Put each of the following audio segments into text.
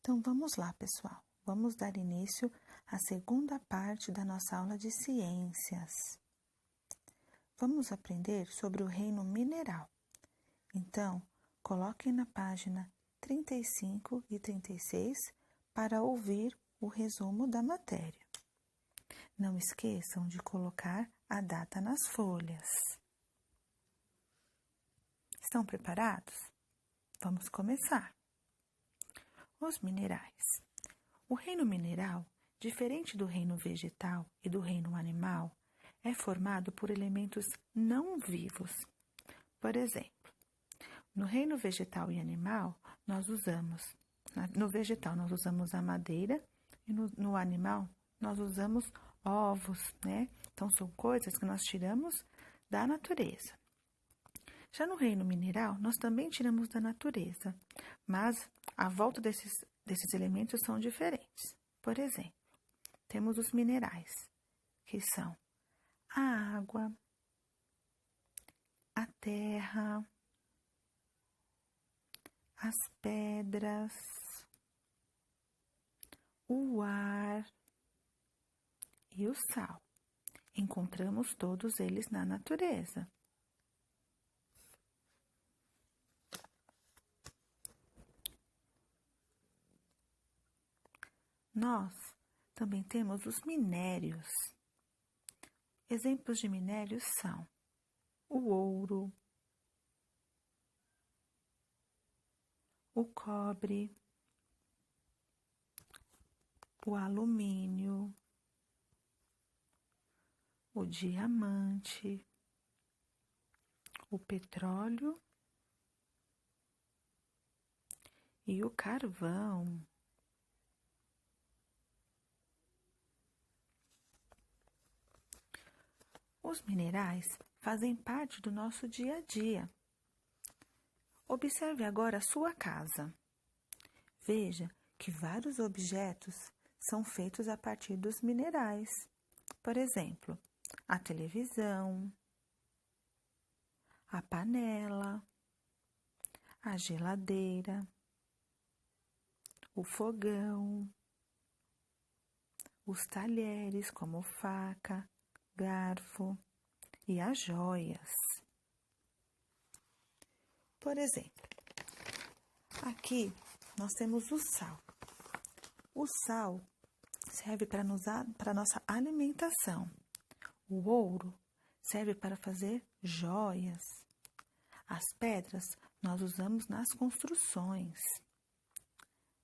Então, vamos lá, pessoal. Vamos dar início à segunda parte da nossa aula de ciências. Vamos aprender sobre o reino mineral. Então, coloquem na página 35 e 36 para ouvir o resumo da matéria. Não esqueçam de colocar a data nas folhas. Estão preparados? Vamos começar. Os minerais. O reino mineral, diferente do reino vegetal e do reino animal, é formado por elementos não vivos. Por exemplo, no reino vegetal e animal, no vegetal nós usamos a madeira e no animal nós usamos ovos, né? Então, são coisas que nós tiramos da natureza. Já no reino mineral, nós também tiramos da natureza, mas a volta desses elementos são diferentes. Por exemplo, temos os minerais, que são a água, a terra, as pedras, o ar e o sal. Encontramos todos eles na natureza. Nós também temos os minérios. Exemplos de minérios são o ouro, o cobre, o alumínio, o diamante, o petróleo e o carvão. Os minerais fazem parte do nosso dia a dia. Observe agora a sua casa. Veja que vários objetos são feitos a partir dos minerais. Por exemplo, a televisão, a panela, a geladeira, o fogão, os talheres como faca, garfo e as joias. Por exemplo, aqui nós temos o sal. O sal serve para a nossa alimentação. O ouro serve para fazer joias. As pedras nós usamos nas construções.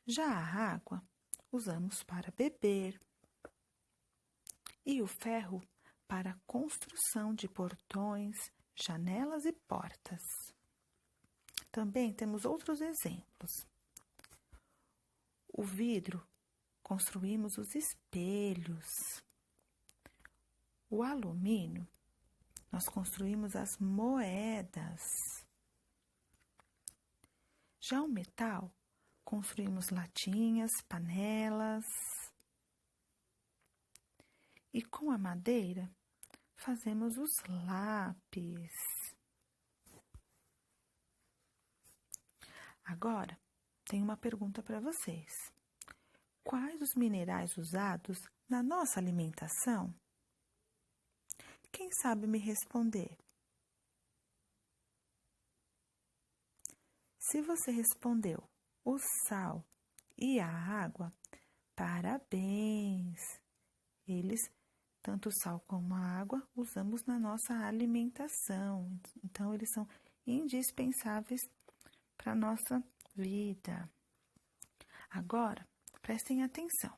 Já a água usamos para beber. E o ferro para a construção de portões, janelas e portas. Também temos outros exemplos. O vidro, construímos os espelhos. O alumínio, nós construímos as moedas. Já o metal, construímos latinhas, panelas. E com a madeira, fazemos os lápis. Agora, tenho uma pergunta para vocês. Quais os minerais usados na nossa alimentação? Quem sabe me responder? Se você respondeu o sal e a água, parabéns! Tanto o sal como a água, usamos na nossa alimentação. Então, eles são indispensáveis para a nossa vida. Agora, prestem atenção.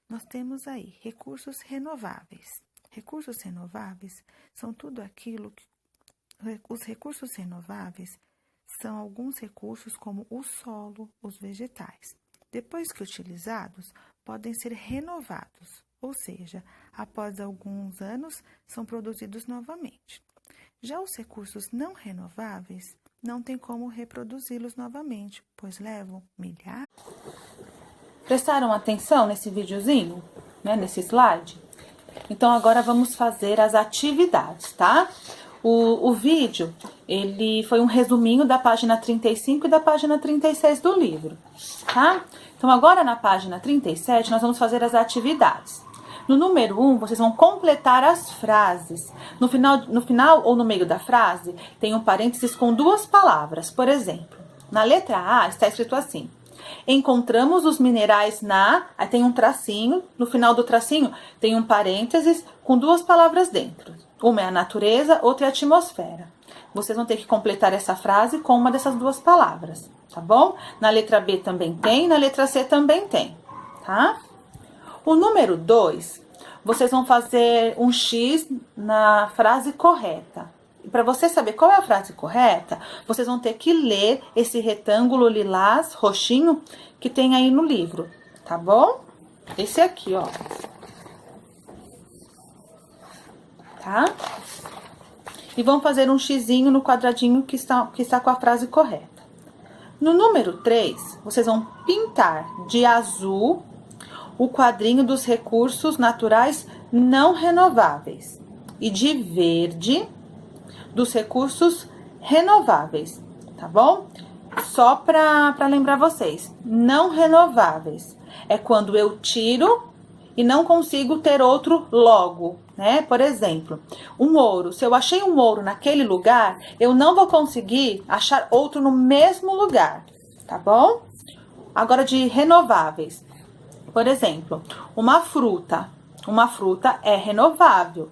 Nós temos aí recursos renováveis. Recursos renováveis são tudo aquilo que... Os recursos renováveis são alguns recursos como o solo, os vegetais. Depois que utilizados, podem ser renovados. Ou seja, após alguns anos, são produzidos novamente. Já os recursos não renováveis, não tem como reproduzi-los novamente, pois levam milhares. Prestaram atenção nesse videozinho, né, nesse slide? Então, agora vamos fazer as atividades, tá? O vídeo, ele foi um resuminho da página 35 e da página 36 do livro, tá? Então, agora na página 37, nós vamos fazer as atividades. No número 1, vocês vão completar as frases. No final ou no meio da frase, tem um parênteses com duas palavras. Por exemplo, na letra A está escrito assim: encontramos os minerais na... Aí tem um tracinho, no final do tracinho tem um parênteses com duas palavras dentro. Uma é a natureza, outra é a atmosfera. Vocês vão ter que completar essa frase com uma dessas duas palavras, tá bom? Na letra B também tem, na letra C também tem, tá? O número 2, vocês vão fazer um X na frase correta. E para você saber qual é a frase correta, vocês vão ter que ler esse retângulo lilás, roxinho, que tem aí no livro, tá bom? Esse aqui, ó. Tá? E vão fazer um xizinho no quadradinho que está com a frase correta. No número 3, vocês vão pintar de azul o quadrinho dos recursos naturais não renováveis e de verde dos recursos renováveis, tá bom? Só para lembrar vocês, não renováveis é quando eu tiro e não consigo ter outro logo, né? Por exemplo, um ouro. Se eu achei um ouro naquele lugar, eu não vou conseguir achar outro no mesmo lugar, tá bom? Agora de renováveis. Por exemplo, uma fruta. Uma fruta é renovável.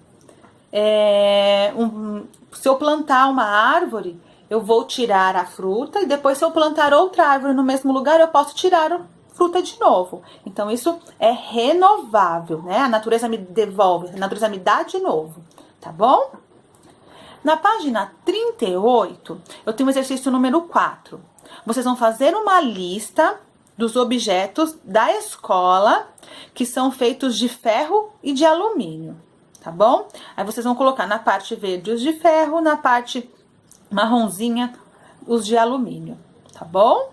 Se eu plantar uma árvore, eu vou tirar a fruta e depois, se eu plantar outra árvore no mesmo lugar, eu posso tirar a fruta de novo. Então, isso é renovável, né? A natureza me devolve, a natureza me dá de novo, tá bom? Na página 38, eu tenho o exercício número 4. Vocês vão fazer uma lista dos objetos da escola que são feitos de ferro e de alumínio, tá bom? Aí vocês vão colocar na parte verde os de ferro, na parte marronzinha os de alumínio, tá bom?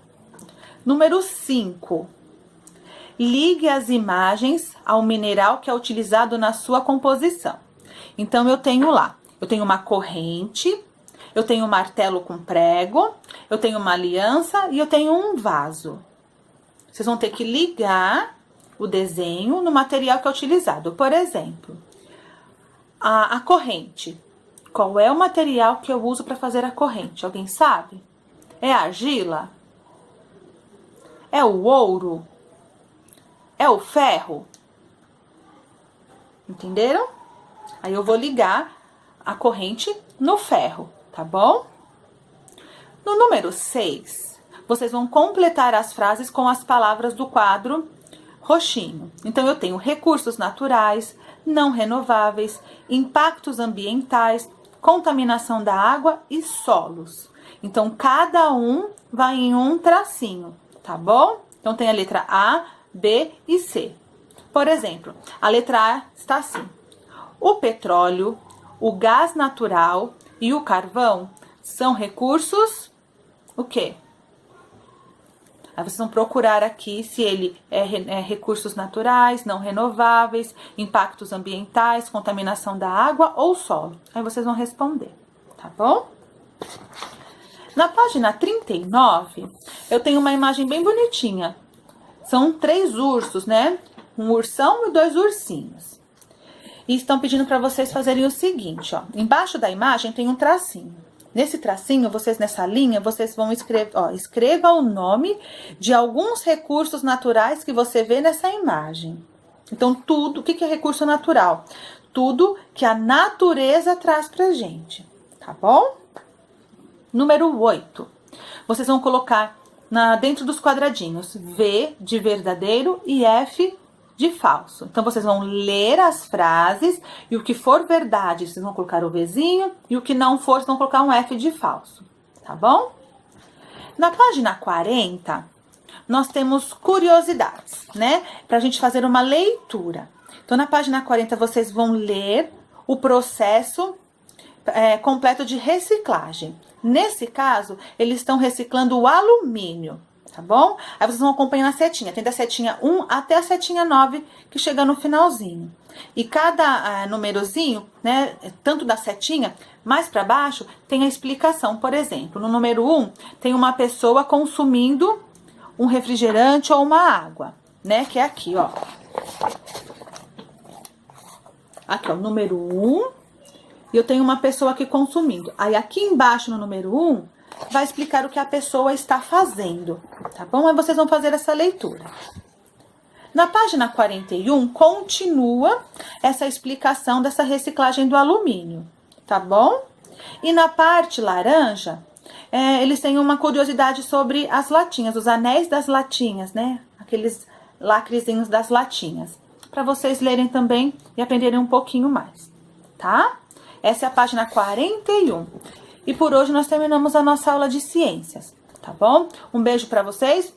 Número 5. Ligue as imagens ao mineral que é utilizado na sua composição. Então, eu tenho uma corrente, eu tenho um martelo com prego, eu tenho uma aliança e eu tenho um vaso. Vocês vão ter que ligar o desenho no material que é utilizado. Por exemplo, a corrente. Qual é o material que eu uso para fazer a corrente? Alguém sabe? É a argila? É o ouro? É o ferro? Entenderam? Aí eu vou ligar a corrente no ferro, tá bom? No número 6, vocês vão completar as frases com as palavras do quadro roxinho. Então, eu tenho recursos naturais, não renováveis, impactos ambientais, contaminação da água e solos. Então, cada um vai em um tracinho, tá bom? Então, tem a letra A, B e C. Por exemplo, a letra A está assim: o petróleo, o gás natural e o carvão são recursos, o quê? Aí vocês vão procurar aqui se ele é recursos naturais, não renováveis, impactos ambientais, contaminação da água ou solo. Aí vocês vão responder, tá bom? Na página 39, eu tenho uma imagem bem bonitinha. São 3 ursos, né? Um ursão e 2 ursinhos. E estão pedindo para vocês fazerem o seguinte, ó. Embaixo da imagem tem um tracinho. Nesse tracinho, nessa linha, vocês vão escrever, ó, escreva o nome de alguns recursos naturais que você vê nessa imagem. Então, tudo, o que é recurso natural? Tudo que a natureza traz pra gente, tá bom? Número 8. Vocês vão colocar dentro dos quadradinhos V de verdadeiro e F de falso. Então, vocês vão ler as frases e o que for verdade, vocês vão colocar o Vzinho, e o que não for, vocês vão colocar um F de falso, tá bom? Na página 40, nós temos curiosidades, né? Pra gente fazer uma leitura. Então, na página 40, vocês vão ler o processo completo de reciclagem. Nesse caso, eles estão reciclando o alumínio. tá bom? Aí vocês vão acompanhando a setinha. Tem da setinha 1 até a setinha 9, que chega no finalzinho. E cada númerozinho, né, tanto da setinha, mais para baixo, tem a explicação. Por exemplo, no número 1, tem uma pessoa consumindo um refrigerante ou uma água, né, que é aqui, ó. Aqui, ó, número 1, e eu tenho uma pessoa aqui consumindo. Aí, aqui embaixo, no número 1, vai explicar o que a pessoa está fazendo, tá bom? Aí vocês vão fazer essa leitura. Na página 41, continua essa explicação dessa reciclagem do alumínio, tá bom? E na parte laranja, eles têm uma curiosidade sobre as latinhas, os anéis das latinhas, né? Aqueles lacrezinhos das latinhas, para vocês lerem também e aprenderem um pouquinho mais, tá? Essa é a página 41. E por hoje nós terminamos a nossa aula de ciências, tá bom? Um beijo para vocês.